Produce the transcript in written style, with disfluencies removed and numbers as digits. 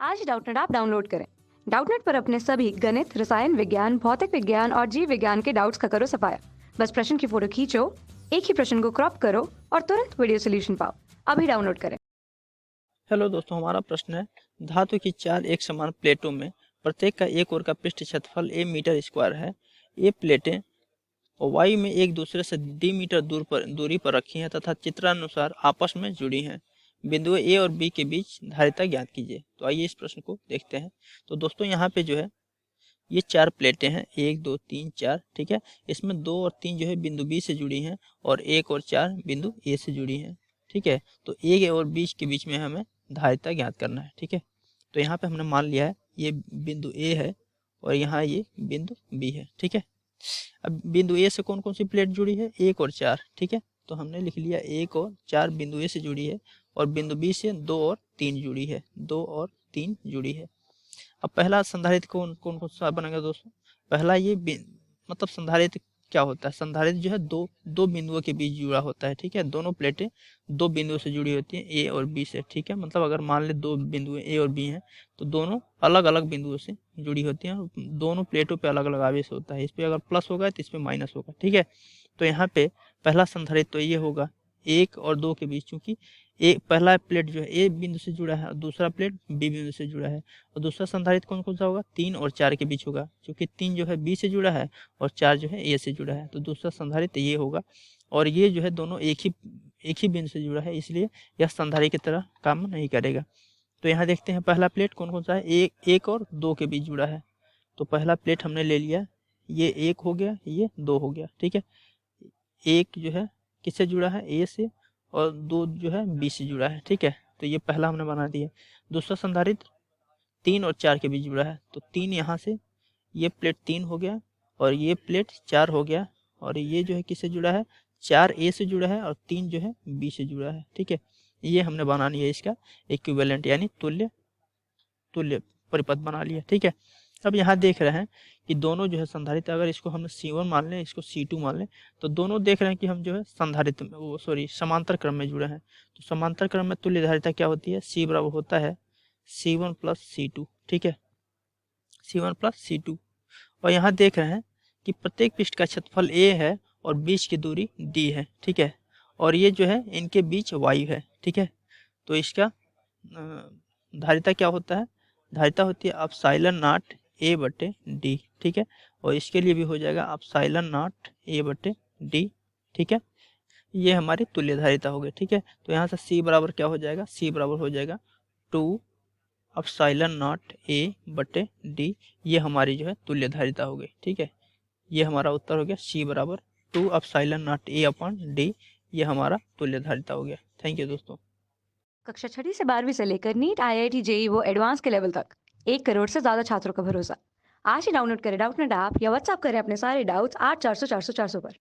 आज ही Doubtnut app download करें। Doubtnut पर अपने सभी गणित, रसायन विज्ञान, भौतिक विज्ञान और जीव विज्ञान के डाउट्स का करो सफाया। बस प्रश्न की फोटो खींचो, एक ही प्रश्न को क्रॉप करो और तुरंत वीडियो सोल्यूशन पाओ। अभी डाउनलोड करें। हेलो दोस्तों, हमारा प्रश्न है धातु की चार एक समान प्लेटों में प्रत्येक का एक ओर का पृष्ठ क्षेत्रफल ए मीटर स्क्वायर है। ये प्लेटें वायु में एक दूसरे से डी मीटर दूरी पर रखी हैं तथा चित्रानुसार आपस में जुड़ी हैं। बिंदु ए और बी के बीच धारिता ज्ञात कीजिए। तो आइए इस प्रश्न को देखते हैं। तो दोस्तों यहाँ पे जो है ये चार प्लेटें हैं, एक दो तीन चार, ठीक है। इसमें दो और तीन जो है बिंदु बी से जुड़ी हैं और एक और चार बिंदु ए से जुड़ी हैं, ठीक है। तो ए और बी के बीच में हमें धारिता ज्ञात करना है, ठीक है। तो यहाँ पे हमने मान लिया है ये बिंदु ए है और यहाँ ये बिंदु बी है, ठीक है। अब बिंदु ए से कौन कौन सी प्लेट जुड़ी है, एक और चार, ठीक है। तो हमने लिख लिया एक और चार बिंदु ए से जुड़ी है और बिंदु बी से दो और तीन जुड़ी है, दो और तीन जुड़ी है। अब पहला संधारित्र कौन कौन कौन सा बनेगा दोस्तों। पहला ये मतलब संधारित्र क्या होता है, संधारित्र जो है दो दो बिंदुओं के बीच जुड़ा होता है, ठीक है। दोनों प्लेटें दो बिंदुओं से जुड़ी होती हैं, ए और बी से, ठीक है। मतलब अगर मान ले दो बिंदु ए और बी हैं तो दोनों अलग अलग बिंदुओं से जुड़ी होती हैं और दोनों प्लेटों पे अलग अलग आवेश होता है। इस पे अगर प्लस होगा तो इस पे माइनस होगा, ठीक है। तो यहाँ पे पहला संधारित्र तो ये होगा एक और दो के बीच, चूंकि एक पहला प्लेट जो है ए बिंदु से जुड़ा है और दूसरा प्लेट बी बिंदु से जुड़ा है। और दूसरा संधारित्र कौन कौन सा होगा, तीन और चार के बीच होगा, क्योंकि तीन जो है बी से जुड़ा है और चार जो है ए से जुड़ा है। तो दूसरा संधारित्र ये होगा और ये जो है दोनों एक ही बिंदु से जुड़ा है, इसलिए यह संधारित्र की तरह काम नहीं करेगा। तो यहाँ देखते हैं पहला प्लेट कौन कौन सा है, एक और दो के बीच जुड़ा है। तो पहला प्लेट हमने ले लिया, ये एक हो गया, ये दो हो गया, ठीक है। एक जो है किससे जुड़ा है, ए से, और दो जो है बी से जुड़ा है, ठीक है। तो ये पहला हमने बना दिया। दूसरा संधारित्र तीन और चार के बीच जुड़ा है, तो तीन यहाँ से, ये प्लेट तीन हो गया और ये प्लेट चार हो गया और ये जो है किससे जुड़ा है, चार ए से जुड़ा है और तीन जो है बी से जुड़ा है, ठीक है। ये हमने बना लिया इसका इक्विवेलेंट यानी तुल्य तुल्य परिपथ बना लिया, ठीक है। अब यहाँ देख रहे हैं कि दोनों जो है संधारित्र, अगर इसको हम C1 मान लें, इसको C2 मान लें, तो दोनों देख रहे हैं कि हम जो है संधारित्र वो सॉरी समांतर क्रम में जुड़े हैं। तो समांतर क्रम में तुल्य धारिता क्या होती है, C बराबर होता है C1 प्लस C2, ठीक है, C1 प्लस C2। और यहाँ देख रहे हैं कि प्रत्येक पृष्ठ का क्षेत्रफल A है और बीच की दूरी D है, ठीक है। और ये जो है इनके बीच वायु है, ठीक है। तो इसका धारिता क्या होता है, धारिता होती है एप्सिलॉन नॉट ए बटे डी, ठीक है। और इसके लिए भी हो जाएगा एप्सिलॉन नॉट ए बटे डी, ठीक है। ये हमारी तुल्य धारिता हो गई, ठीक है। तो यहाँ से C बराबर क्या हो जाएगा, C बराबर हो जाएगा 2 एप्सिलॉन नॉट ए बटे डी। ये हमारी जो है तुल्य धारिता हो गई, ठीक है। ये हमारा उत्तर हो गया C बराबर 2 epsilon not a upon D. ये हमारा तुल्य धारिता हो गया। थैंक यू दोस्तों। कक्षा 6वीं से 12वीं से लेकर नीट, IIT, JEE वो एडवांस के लेवल तक 1 करोड़ से ज्यादा छात्रों का भरोसा। आज ही डाउनलोड करें डाउटनेट ऐप या व्हाट्सएप करें अपने सारे डाउट्स 8400 400 400 पर।